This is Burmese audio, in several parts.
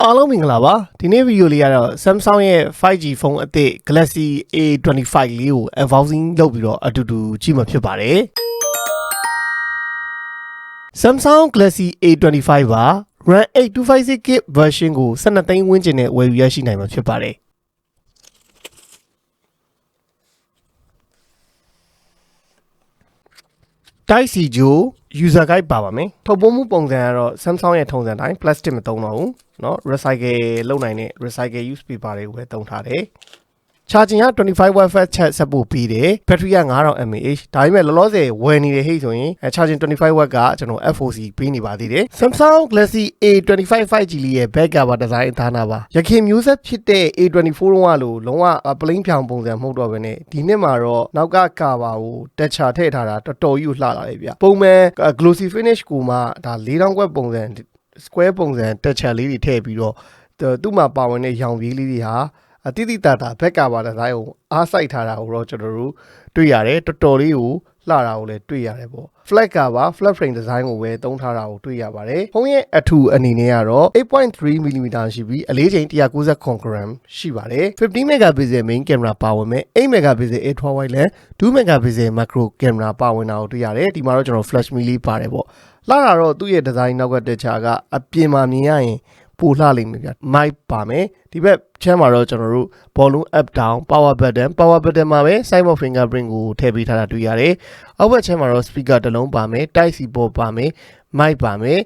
အားလုံးမင်္ဂလာပါဒီနေ့ဗီဒီယိုလေးကတော့ Samsung ရဲ့ 5G ဖုန်းအသစ် Galaxy A25 လေးကို unboxing လုပ်ပြီးတော့အတူတူကြည့်မှာဖြစ်ပါတယ် Samsung Galaxy A25 ပါ RAM 8256GB version ကို12သိန်းဝန်းကျင်နဲ့ဝယ်ယူရရှိနိုင်မှာဖြစ်ပါတယ်Type C ဂျို user guide ပါမယ်ထုတ်ပိုးမှုပုံစံကတော့ Samsung ရဲ့ထုံစံတိုင်း plastic မသုံးတော့ဘူးเนาะ recycle လုပ်နိုင်တဲ့ recycle use paper တွေကိုပဲသုံးထားတယ် charging က 25W fast charge ဆက်ပို့ပြီးတယ် battery က 5000 mAh ဒါပေမဲ့လောလောဆယ်ဝယ်နေတဲ့ဟိတ်ဆိုရင် charging 25W ကကျွန်တော် FOC ပေးနေပါသေးတယ် Samsung Galaxy A25 5G လေးရဲ့ back cover design အသားနာပါရခင်မျိုးဆက်ဖြစ်တဲ့ A24 တုန်းကလို့လုံးဝ plain ဖြောင်ပုံစံမဟုတ်တော့ဘဲနဲ့ဒီနှစ်မှာတော့နောက်က cover ကို texture ထည့်ထားတာတော်တော်ကြီးကိုလှလာတယ်ဗျပုံမှန် glossy finish ကိုမှဒါ4000 ကွက်ပုံစံ square ပုံစံ texture လေးတွေထည့်ပြီးတော့သူ့မှာပါဝင်တဲ့ရောင်ပြေးလေးတွေဟာအတိတိတတာဘက်ကပါတဲ့ဇိုင်းကိုအားစိုက်ထားတာကိုတော့ကျွန်တော်တို့တွေ့ရတယ်တော်တော်လေးကိုလှတာကိုလည်းတွေ့ရတယ်ပေါ့ flat cover flat frame design ကိုပဲသုံးထားတာကိုတွေ့ရပါတယ်ဖုန်းရဲ့အထူအနေနဲ့ကတော့ 8.3mm ရှိပြီးအလေးချိန် 190g ရှိပါတယ်15 megapixel main camera ပါဝင်မယ်8 megapixel ultra wide lens 2 megapixel macro camera ပါဝင်တာကိုတွေ့ရတယ်ဒီမှာတော့ကျွန်တော် flash me လေးပါတယ်ပေါ့လှတာတော့သူ့ရဲ့ design နောက်ကတက်ချာကအပြင်မှာမြင်ရရင်ပိုလှလိမ့်မယ်ဗျ mic ပါမယ်ဒီဘက်ချမ်းမှာတော့ကျွန်တော်တို့ volume up down power button မှာပဲ side of fingerprint ကိုထည့်ပေးထားတာတွေ့ရတယ်အောက်ဘက်ချမ်းမှာတော့ speaker တစ်လုံးပါမယ် type C port ပါမယ် mic ပါမယ်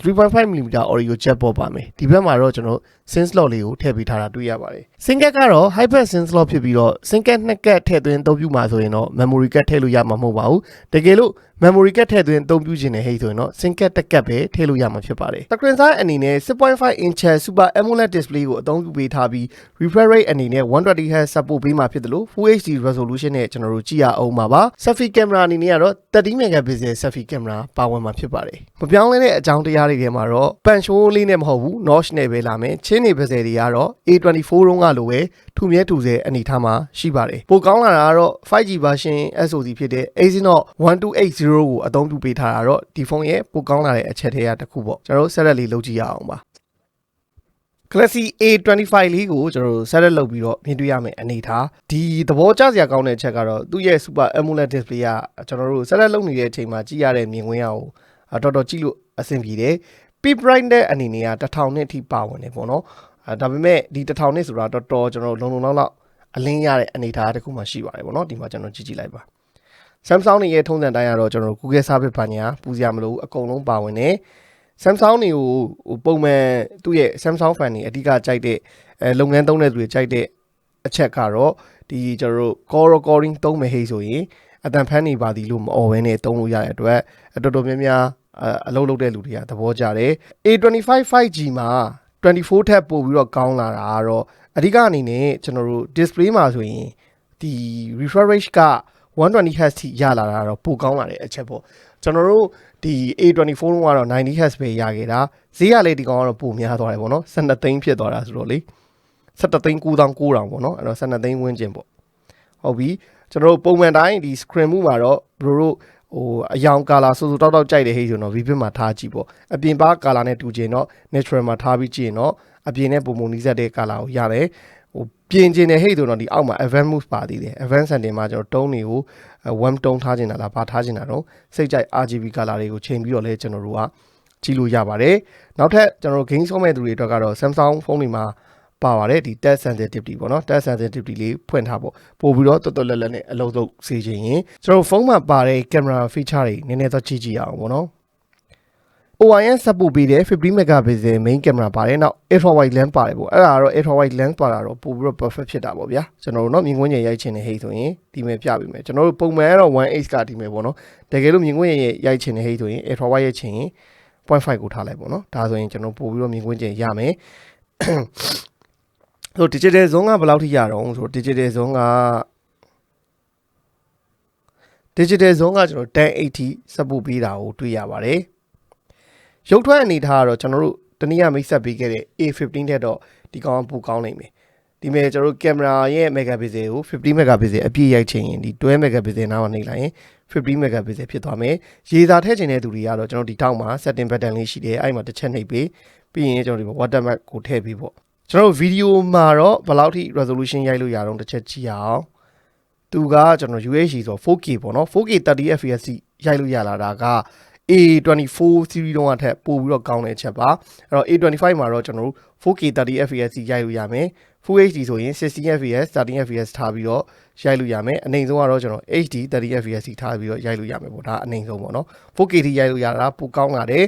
3.5mm audio jack port ပါမယ်ဒီဘက်မှာတော့ကျွန်တော် SIM slot လေးကိုထည့်ပေးထားတာတွေ့ရပါတယ် SIM card ကတော့ hybrid SIM slot ဖြစ်ပြီးတော့ SIM card 2 ကတ်ထည့်သွင်းအသုံးပြုမှာဆိုရင်တော့ memory card ထည့်လို့ရမှာမဟုတ်ပါဘူးတကယ်လို့ memory card ထည့်သွင်းအသုံးပြုခြင်းနဲ့ဟိတ်ဆိုရင်တော့ SIM card 1 ကတ်ပဲထည့်လို့ရမှာဖြစ်ပါတယ် screen size အနေနဲ့ 6.5 inch super AMOLED display ကိုအသုံးပြုပေးထားပြီး refresh rate အနေနဲ့ 120Hz support ပေးမှာဖြစ်တယ်လို့ Full HD resolution နဲ့ကျွန်တော်တို့ကြည့်ရအောင်ပါ selfie camera အနေနဲ့ကတော့ 30 megapixel selfie camera ပါဝင်မှာဖြစ်ပါတယ်မပြောင်းလဲတဲ့အကြောင်းတရားတွေထဲမှာတော့ pan show လေးနဲ့မဟုတ်ဘူး notch နဲ့ပဲလာမယ်ချင်းနေပါစေတွေကတော့ A24 တုန်းကလိုပဲထူမြဲထူဆဲအနေထားမှာရှိပါတယ်ပိုကောင်းလာတာကတော့ 5G version SoC ဖြစ်တဲ့ Exynos 1280ကိုအသုံးပြုပေးထားတာတော့ဒီဖုန်းရဲ့ပိုကောင်းလာတဲ့အချက်တွေကတစ်ခုပေါ့ကျွန်တော်တို့ဆက်လက်လေးလုပ်ကြည့်ရအောင်ပါ Galaxy A25 လေးကိုကျွန်တော်တို့ဆက်လက်လုပ်ပြီးတော့မြင်တွေ့ရမယ်အနေထားဒီသဘောကျစရာကောင်းတဲ့အချက်ကတော့သူ့ရဲ့ Super AMOLED display ကကျွန်တော်တို့ဆက်လက်လုပ်နေတဲ့အချိန်မှာကြည့်ရတဲ့မြင်ကွင်းရအောင်တော်တော်ကြည့်လို့အဆင်ပြေတယ် peak brightness အနေနဲ့က1000နစ်အထိပါဝင်တယ်ပေါ့နော်ဒါပေမဲ့ဒီ1000နစ်ဆိုတာတော်တော်ကျွန်တော်လုံလောက်အလင်းရတဲ့အနေထားတစ်ခုမှရှိပါတယ်ပေါ့နော်ဒီမှာကျွန်တော်ကြည့်လိုက်ပါ Samsung ရဲ့ထုံးစံတိုင်းကတော့ကျွန်တော် Google service ဘာညာပူစရာမလိုအကုန်လုံးပါဝင်တယ် Samsung တွေကိုပုံမှန်သူ့ရဲ့ Samsung fan တွေအဓိကကြိုက်တဲ့လုပ်ငန်းသုံးတဲ့သူတွေကြိုက်တဲ့အချက်ကတော့ဒီကျွန်တော်တို့ call recording သုံးမယ်ဟိဆိုရင်အတန်ဖန်နေပါသည်လို့မအော်ဘဲနဲ့သုံးလို့ရတဲ့အတွက်တော်တော်များများအလုပ်လုပ်တဲ့လူတွေကသဘောကျတယ် A25 5G မှာ24ထက်ပိုပြီးတော့ကောင်းလာတာကတော့အဓိကအနေနဲ့ကျွန်တော်တို့ display မှာဆိုရင်ဒီ refresh rate က 120Hz ထိရလာတာတော့ပိုကောင်းလာတဲ့အချက်ပေါ့ကျွန်တော်တို့ဒီ A24 တုန်းကတော့ 90Hz ပဲရခဲ့တာဈေးကလည်းဒီကောင်ကတော့ပိုများသွားတယ်ပေါ့နော်12သိန်းဖြစ်သွားတာဆိုတော့လေ17သိန်း9900ပေါ့နော်အဲ့တော့12သိန်းဝန်းကျင်ပေါ့ဟုတ်ပြီကျွန်တော်တို့ပုံမှန်တိုင်းဒီ screen မှုမှာတော့ဘရိုတို့အယောင်ကာလာစိုးစိုးတောက်တောက်ကြိုက်တဲ့ဟိဆိုတော့ vivid မှာထားကြည့်ပေါ့အပြင်ပါကာလာနဲ့တူချင်တော့ natural မှာထားပြီးကြည့်ရင်တော့အပြင်နဲ့ပုံပုံနီးစပ်တဲ့ကာလာကိုရတယ်ပြင်ကျင်တဲ့ဟိဆိုတော့ဒီအောက်မှာ advanced mode ပါသေးတယ် advanced setting မှာကျွန်တော်တုံးတွေကို warm tone ထားချင်တာလားဘာထားချင်တာတော့စိတ်ကြိုက် RGB color တွေကိုချိန်ပြီးတော့လဲကျွန်တော်တို့ကကြည့်လို့ရပါတယ်နောက်ထပ်ကျွန်တော်တို့ game ဆော့မဲ့သူတွေအတွက်ကတော့ Samsung ဖုန်းတွေမှာပါပါတယ်ဒီ touch sensitivity ပေါ့နော် touch sensitivity လေးဖွင့်ထားပေါ့ပို့ပြီးတော့တော်တော်လက်နဲ့အလုံးစုံစေချင်ရင်ကျွန်တော်ဖုန်းမှာပါတဲ့ camera feature တွေနည်းနည်းတော့ကြည့်ကြည့်အောင်ပေါ့နော် OIS support ပေးတဲ့15 megapixel main camera ပါတယ်နောက် ultra wide lens ပါတယ်ပေါ့အဲ့ဒါကတော့ ultra wide lens ပါတာတော့ပို့ပြီးတော့ perfect ဖြစ်တာပေါ့ဗျာကျွန်တော်တို့เนาะမြင်ကွင်းရိုက်ချင်တဲ့ဟိဆိုရင်ဒီမဲ့ပြပေးမယ်ကျွန်တော်တို့ပုံမှန်ကတော့ 1.8 ကဒီမဲ့ပေါ့နော်တကယ်လို့မြင်ကွင်းရိုက်ချင်တဲ့ဟိဆိုရင် ultra wide ရိုက်ချင်ရင် 0.5 ကိုထားလိုက်ပေါ့နော်ဒါဆိုရင်ကျွန်တော်ပို့ပြီးတော့မြင်ကွင်းကျင်ရမယ်ဆို digital zone ကဘယ်လောက်ထိရတော့ဆို digital zone ကကျွန်တော်1080 support ပေးတာကိုတွေ့ရပါတယ်ရုပ်ထွက်အနေထားကတော့ကျွန်တော်တို့တနည်းမိတ်ဆက်ပေးခဲ့တဲ့ A15 တက်တော့ဒီကောင်ကပိုကောင်းနိုင်မယ်ဒီမဲ့ကျွန်တော်တို့ကင်မရာရဲ့ megapixel ကို50 megapixel အပြည့်ရိုက်ချင်ရင်ဒီ12 megapixel နားမှာနှိပ်လိုက်ရင်50 megapixel ဖြစ်သွားမယ်ရေစာထည့်ချင်တဲ့သူတွေကတော့ကျွန်တော်ဒီတောက်မှာ setting button လေးရှိတယ်အဲ့မှာတစ်ချက်နှိပ်ပေး ပြီးရင်ကျွန်တော်ဒီ watermark ကိုထည့်ပြီးပေါ့ကျွန်တော်ဗီဒီယိုမှာတော့ဘယ်လောက်ထိ resolution ရိုက်လို့ရတော့တစ်ချက်ကြည့်အောင်သူကကျွန်တော် UHD ဆို 4K ပေါ့နော် 4K 30 fps ရိုက်လို့ရလာတာက A24 series တုန်းကထက်ပိုပြီးတော့ကောင်းတဲ့အချက်ပါအဲ့တော့ A25 မှာတော့ကျွန်တော်တို့ 4K 30 fps ရိုက်လို့ရမယ် Full HD ဆိုရင်16 fps 13 fps ထားပြီးတော့ရိုက်လို့ရမယ်အနိုင်ဆုံးကတော့ကျွန်တော် HD 30 fps ထားပြီးတော့ရိုက်လို့ရမယ်ပေါ့ဒါအနိုင်ဆုံးပေါ့နော် 4K ထိရိုက်လို့ရတာပိုကောင်းလာတယ်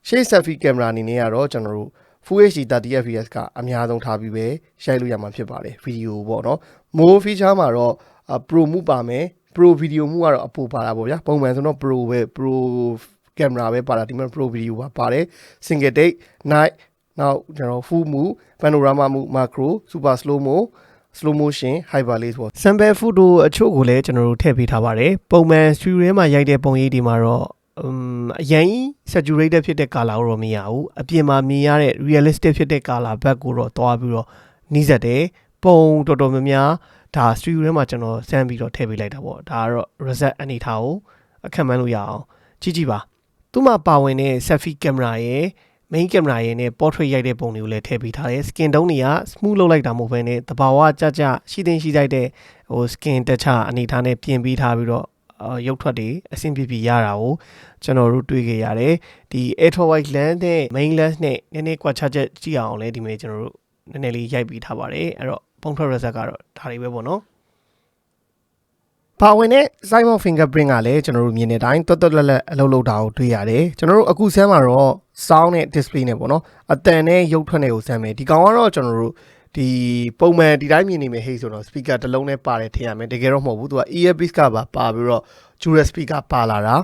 ရှေ့ selfie camera အနေနဲ့ကတော့ကျွန်တော်တို့ Full HD 30 fps ကအများဆုံးထားပြီးပဲရိုက်လို့ရမှာဖြစ်ပါတယ်ဗီဒီယိုပေါ့နော် more feature မှာတော့ pro မှုပါမယ် pro video မှုကတော့အပူပါတာပေါ့ဗျာပုံမှန်ဆိုတော့ pro ပဲ pro camera ပဲပါတာဒီမှာ pro video ပါပါတယ် single take night နောက်ကျွန်တော် full move panorama move macro super slow motion hyperlapse ပေါ့ sample photo အချို့ကိုလည်းကျွန်တော်တို့ထည့်ပေးထားပါတယ်ပုံမှန် studio ထဲမှာရိုက်တဲ့ပုံရိပ်တွေမှာတော့အရင် saturated ဖြစ်တဲ့ color ကိုတော့မရဘူးအပြင်မှာမြင်ရတဲ့ realistic ဖြစ်တဲ့ color ဘက်ကိုတော့တွားပြီးတော့နှီးစက်တယ်ပုံတော်တော်များများဒါ studio ထဲမှာကျွန်တော်စမ်းပြီးတော့ထည့်ပေးလိုက်တာပေါ့ဒါကတော့ reset အနေထားကိုအခက်မှန်းလို့ရအောင်ကြည့်ပါသူ့မှာပါဝင်တဲ့ selfie camera ရဲ့ main camera ရဲ့နဲ့ portrait ရိုက်တဲ့ပုံတွေကိုလည်းထည့်ပေးထားတယ် skin tone တွေက smooth လုပ်လိုက်တာမဟုတ်ဘဲနဲ့တဘာဝကြရှိသိရှိလိုက်တဲ့ဟို skin texture အနေထားနဲ့ပြင်ပေးထားပြီးတော့ရုပ်ထွက်တွေအဆင်ပြေရတာကိုကျွန်တော်တို့တွေ့ခဲ့ရတယ်ဒီ ultra wide lens နဲ့ main lens နဲ့နည်းနည်းကွာခြားချက်ကြည့်အောင်လဲဒီမှာကျွန်တော်တို့နည်းနည်းလေးရိုက်ပြီးထားပါတယ်အဲ့တော့ပုံထွက် result ကတော့ဒါတွေပဲပေါ့နော်ပါဝင်တဲ့ side mount fingerprint ကလည်းကျွန်တော်တို့မြင်တဲ့အတိုင်းတွတ်လက်အလုပ်လုပ်တာကိုတွေ့ရတယ်ကျွန်တော်တို့အခုဆမ်းမှာတော့ sound နဲ့ display နဲ့ပေါ့နော်အတန်နဲ့ရုပ်ထွက်နဲ့ကိုဆမ်းမယ်ဒီကောင်ကတော့ကျွန်တော်တို့ဒီပုံမှန်ဒီတိုင်းမြင်နေမယ်ဟေ့ဆိုတော့ speaker တစ်လုံးနဲ့ပါတယ်ထင်ရမယ်တကယ်တော့မဟုတ်ဘူးသူက earpiece ကပါပြီးတော့ dual speaker ပါလာတာ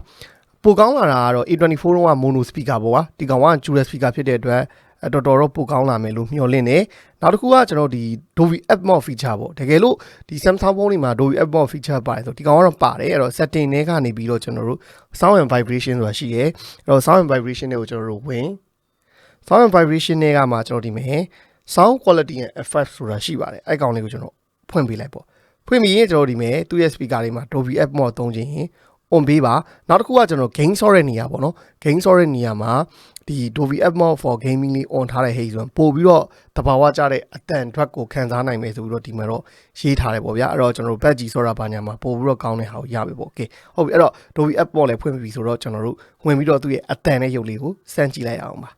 ပိုကောင်းလာတာကတော့ A24 တုန်းက mono speaker ပေါ့ကွာဒီကောင်က dual speaker ဖြစ်တဲ့အတွက်တော်တော်ပိုကောင်းလာမယ်လို့မျှော်လင့်နေနောက်တစ်ခုကကျွန်တော်ဒီ DOLBY ATMOS feature ပေါ့တကယ်လို့ဒီ Samsung ဖုန်းတွေမှာ DOLBY ATMOS feature ပါတယ်ဆိုဒီကောင်ကတော့ပါတယ်အဲ့တော့ setting တွေကနေပြီးတော့ကျွန်တော်တို့ sound and vibration ဆိုတာရှိတယ်အဲ့တော့ sound and vibration တွေကိုကျွန်တော်တို့ဝင် sound and vibration တွေကမှကျွန်တော်ဒီမှာ sound quality and effect ဆိုတာရှိပါတယ်အဲ့ကောင်လေးကိုကျွန်တော်ဖွင့်ပေးလိုက်ပေါ့ဖွင့်ပြီးရင်ကျွန်တော်ဒီမှာသူ့ရဲ့ speaker တွေမှာ DOLBY ATMOS သုံးခြင်း on ပေးပါနောက်တစ်ခုကကျွန်တော် gain ဆော့တဲ့နေရာပေါ့နော် gain ဆော့တဲ့နေရာမှာဒီ DOLBY ATMOS for gaming လေး on ထားတဲ့ hey ဆိုတော့ပို့ပြီးတော့တဘာဝကျတဲ့အတန်ထွက်ကိုခံစားနိုင်မယ်ဆိုပြီးတော့ဒီမှာတော့ရေးထားတယ်ပေါ့ဗျာအဲ့တော့ကျွန်တော်တို့ badge ဆော့တာပါညာမှာပို့ပြီးတော့ကောင်းတဲ့ဟာကိုရပြီပေါ့ okay ဟုတ်ပြီအဲ့တော့ DOLBY ATMOS လည်းဖွင့်ပြီဆိုတော့ကျွန်တော်တို့ဝင်ပြီးတော့သူ့ရဲ့အတန်နဲ့ရုပ်လေးကိုစမ်းကြည့်လိုက်အောင်ပါ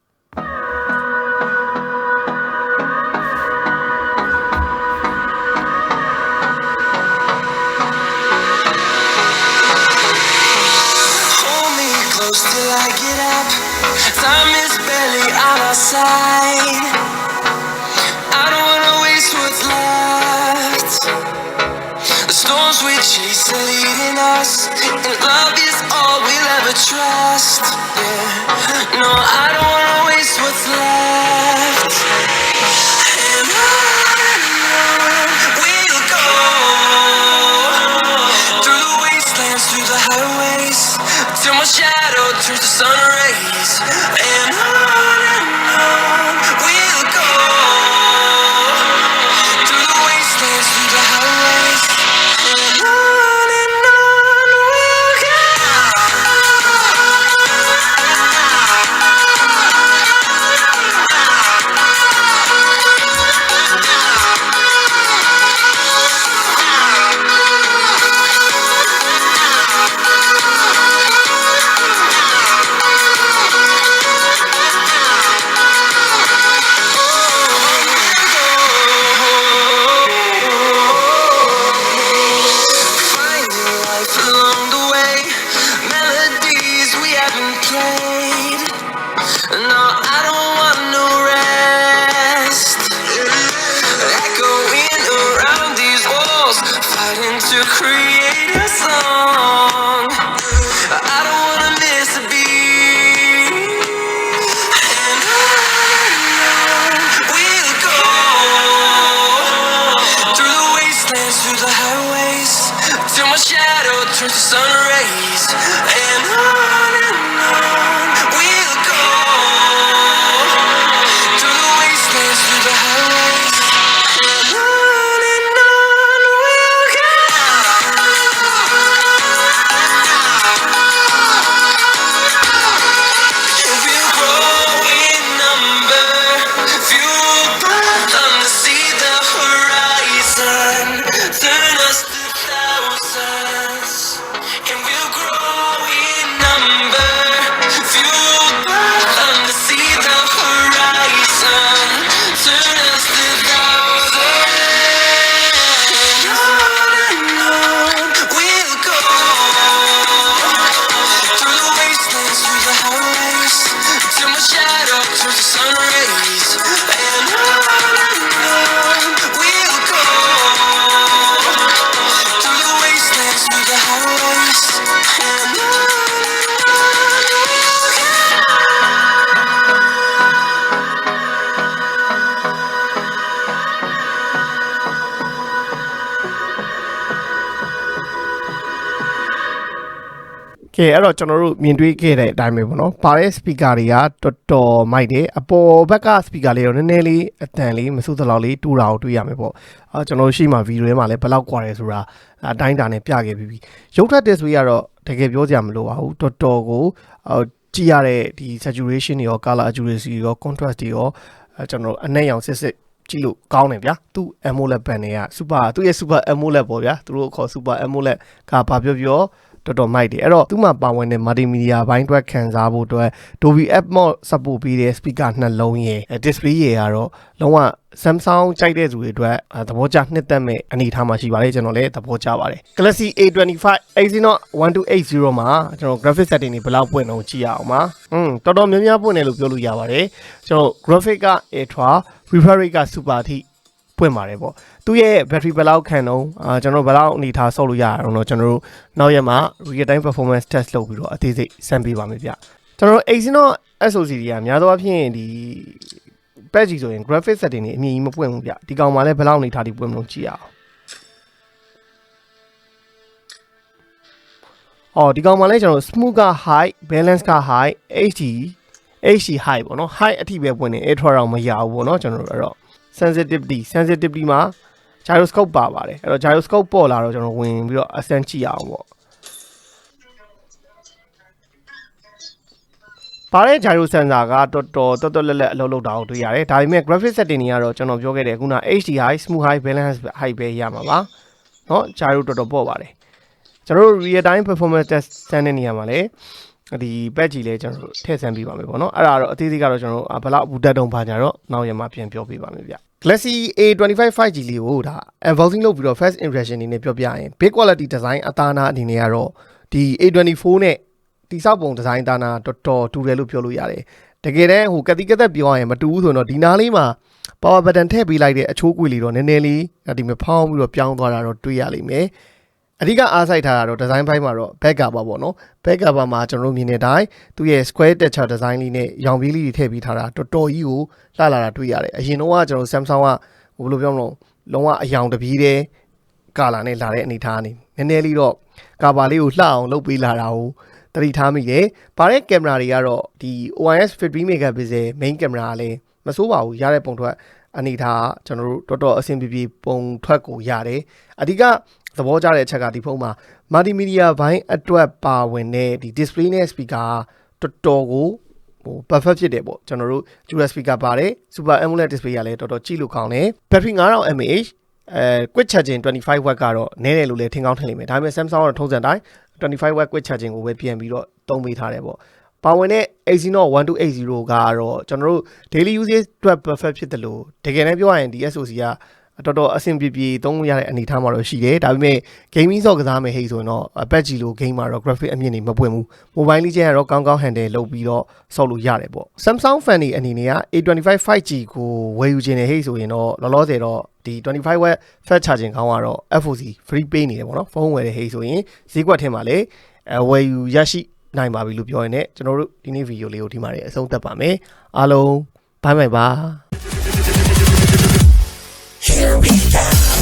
Till I get up, time is barely on our side. I don't wanna waste what's left. The storms we chase are leading us, and love is all we'll ever trust. Yeah, no, I don't wanna waste what's left. And on we'll go through the wastelands, through the highways, till my shadow turns to sun rays. And on we'll go through the wastelands, through the highways. And on we'll go. To create a song, I don't wanna miss a beat. And on we'll go through the wastelands, through the highways, till my shadow turns to sun rays. And on we'll go through the wastelands, through the highways. And on we'll go. We'll grow in numbers. ကဲအဲ့တော့ကျွန်တော်တို့မြင်တွေ့ခဲ့တဲ့အတိုင်းပဲပေါ့နော်ပါတဲ့ speaker တွေကတော်တော်မိုက်တယ်အပေါ်ဘက်က speaker လေးတော့နည်းနည်းလေးအတန်လေးမစိုးသလောက်လေးတူတာကိုတွေ့ရမယ်ပေါ့ကျွန်တော်ရှိမှ video ထဲမှာလည်းဘယ်လောက်ကွာတယ်ဆိုတာအတိုင်းတာနဲ့ပြခဲ့ပြီးရုပ်ထက် display ကတော့တကယ်ပြောစရာမလိုပါဘူးတော်တော်ကိုကြည့်ရတဲ့ဒီ saturation တွေရော color accuracy တွေရော contrast တွေရောကျွန်တော်အနက်ရောင်စစ်ကြည့်လို့ကောင်းတယ်ဗျာသူ AMOLED ဘန်တွေက သူ့ရဲ့ super AMOLED ပေါ့ဗျာသူတို့ခေါ် super AMOLED ကဘာပြောတော်တော်မိုက်တယ်အဲ့တော့သူ့မှာပါဝင်တဲ့ multimedia ဘိုင်းအတွက်ခံစားဖို့အတွက် DOLBY ATMOS support ပေးတဲ့ speaker နှလုံးရဲ့ display ရေကတော့လုံးဝ Samsung ကြိုက်တဲ့သူတွေအတွက်သဘောကျနှစ်သက်မဲ့အနေအထားမှာရှိပါတယ်ကျွန်တော်လည်းသဘောကျပါတယ် Galaxy A25 Exynos 1280မှာကျွန်တော် graphic setting တွေဘယ်လောက်ပွင့်အောင်ကြည့်ရအောင်ပါတော်တော်များများပွင့်တယ်လို့ပြောလို့ရပါတယ်ကျွန်တော် graphic က ultra refresh rate က super အထိပွင့်ပါတယ်ပေါ့သူရဲ့ battery ဘယ်လောက်ခံတော့ကျွန်တော်ဘယ်လောက်အနေထားဆော့လို့ရအောင်တော့ကျွန်တော်တို့နောက်ရက်မှာ real time performance test လုပ်ပြီးတော့အသေးစိတ်စမ်းပေးပါမယ်ဗျကျွန်တော်တို့ Exynos SoC တွေကများသောအားဖြင့်ဒီ patch ဆိုရင် graphic setting တွေအမြင်ကြီးမပွင့်ဘူးဗျဒီကောင်မှလည်းဘယ်လောက်အနေထားဒီပွင့်မလို့ကြည့်ရအောင်ဒီကောင်မှလည်းကျွန်တော် smooth က high balance က high HD high ပေါ့နော် high အထိပဲပွင့်နေ ultra တော့မရဘူးပေါ့နော်ကျွန်တော်တို့အဲ့တော့ sensitivity မှာ gyroscope ပါပါတယ်အဲ့တော့ gyroscope ပေါ်လာတော့ကျွန်တော်ဝင်ပြီးတော့အစမ်းကြည့်ရအောင်ပေါ့ပါတဲ့ gyro sensor ကတော်တော်လက်အလုပ်လုပ်တာကိုတွေ့ရတယ်ဒါပေမဲ့ graphic setting တွေကတော့ကျွန်တော်ပြောခဲ့တယ်ခုန HD high smooth high balance high ပဲရမှာပါเนาะ gyro တော်တော်ပေါ့ပါတယ်ကျွန်တော်တို့ real time performance test စမ်းတဲ့နေရာမှာလည်းဒီ patch ကြီးလဲကျွန်တော်တို့ထည့်ဆန်းပေးပါမယ်ပေါ့နော်အဲ့ဒါတော့အသေးစိတ်ကတော့ကျွန်တော်တို့ဘယ်လောက်ဘူးတက်တုံပါကြတော့နောက်ရက်မှာပြန်ပြောပေးပါမယ်ဗျ Galaxy A25 5G လေးကိုဒါ unboxing လုပ်ပြီးတော့ first impression အနေနဲ့ပြောပြရင် big quality design အသားနာအနေနဲ့ကတော့ဒီ A24 နဲ့တိစောက်ပုံ design အသားနာတော်တူတယ်လို့ပြောလို့ရတယ်တကယ်တမ်းဟိုကတိကသက်ပြောရရင်မတူဘူးဆိုတော့ဒီနားလေးမှာ power button ထည့်ပေးလိုက်တဲ့အချိုးကွေလေးတော့နည်းနည်းလေးဒီမှာဖောင်းပြီးတော့ပြောင်းသွားတာတော့တွေ့ရလိမ့်မယ်အဓိကအားစိုက်ထားတာတော့ design ဘိုင်းမှာတော့ back cover ပေါ့နော် back cover မှာကျွန်တော်တို့မြင်တဲ့အတိုင်းသူရဲ့ square texture design လေးနဲ့ရောင်ပြေးလေးတွေထည့်ပေးထားတာတော်တော်ကြီးကိုလှလာတာတွေ့ရတယ်အရင်တော့ကကျွန်တော် Samsung ကဘယ်လိုပြောမလို့လုံးဝအယောင်တပြေးတဲ့ color နဲ့လာတဲ့အနေထားနေနည်းနည်းလေးတော့ cover လေးကိုလှအောင်လုပ်ပေးလာတာကိုတတိထားမိတယ်ပါတဲ့ camera တွေကတော့ဒီ OIS 50 megapixel main camera ကလည်းမစိုးပါဘူးရတဲ့ပုံထွက်အနေထားကျွန်တော်တို့တော်အဆင်ပြေပုံထွက်ကိုရတယ်အဓိကသဘောကျတဲ့အချက်ကဒီဖုန်းမှာ multimedia ဘိုင်းအတွက်ပါဝင်တဲ့ဒီ display နဲ့ speaker တော်ကိုperfect ဖြစ်တယ်ပေါ့ကျွန်တော်တို့ dual speaker ပါတယ် super AMOLED display ကလည်းတော်ကြည့်လို့ကောင်းတယ် battery 5000 mAh quick charging 25 watt ကတော့နည်းတယ်လို့လည်းထင်ကောင်းထင်လိမ့်မယ်ဒါပေမဲ့ Samsung ကတော့ထုံးစံတိုင်း25 watt quick charging ကိုပဲပြန်ပြီးတော့သုံးပေးထားတယ်ပေါ့ပါဝင်တဲ့ Exynos 1280ကတော့ကျွန်တော်တို့ daily usage အတွက် perfect ဖြစ်တယ်လို့တကယ်တမ်းပြောရရင်ဒီ SoC ကတော်အဆင်ပြေသုံးလို့ရတဲ့အနေအထားမှာတော့ရှိတယ်ဒါပေမဲ့ gaming ဆော့ကစားမယ်ဟိဆိုရင်တော့ patch ကြီးလို game မှာတော့ graphic အမြင့်တွေမပွင့်ဘူး mobile လေးကျရင်တော့ကောင်း handle လုပ်ပြီးတော့ဆော့လို့ရတယ်ပေါ့ Samsung fan တွေအနေနဲ့က A25 5G ကိုဝယ်ယူခြင်းနဲ့ဟိဆိုရင်တော့လောလောဆယ်တော့ဒီ25 watt fast charging ကောင်းကတော့ FOC free ပေးနေတယ်ပေါ့နော်ဖုန်းဝယ်တဲ့ဟိဆိုရင်ဈေးကွက်ထဲမှာလည်းဝယ်ယူရရှိနိုင်ပါပြီလို့ပြောရင်လည်းကျွန်တော်တို့ဒီနေ့ဗီဒီယိုလေးကိုဒီမှာအဆုံးသတ်ပါမယ်အားလုံးဘိုင်ဘိုင်ပါ Here we go.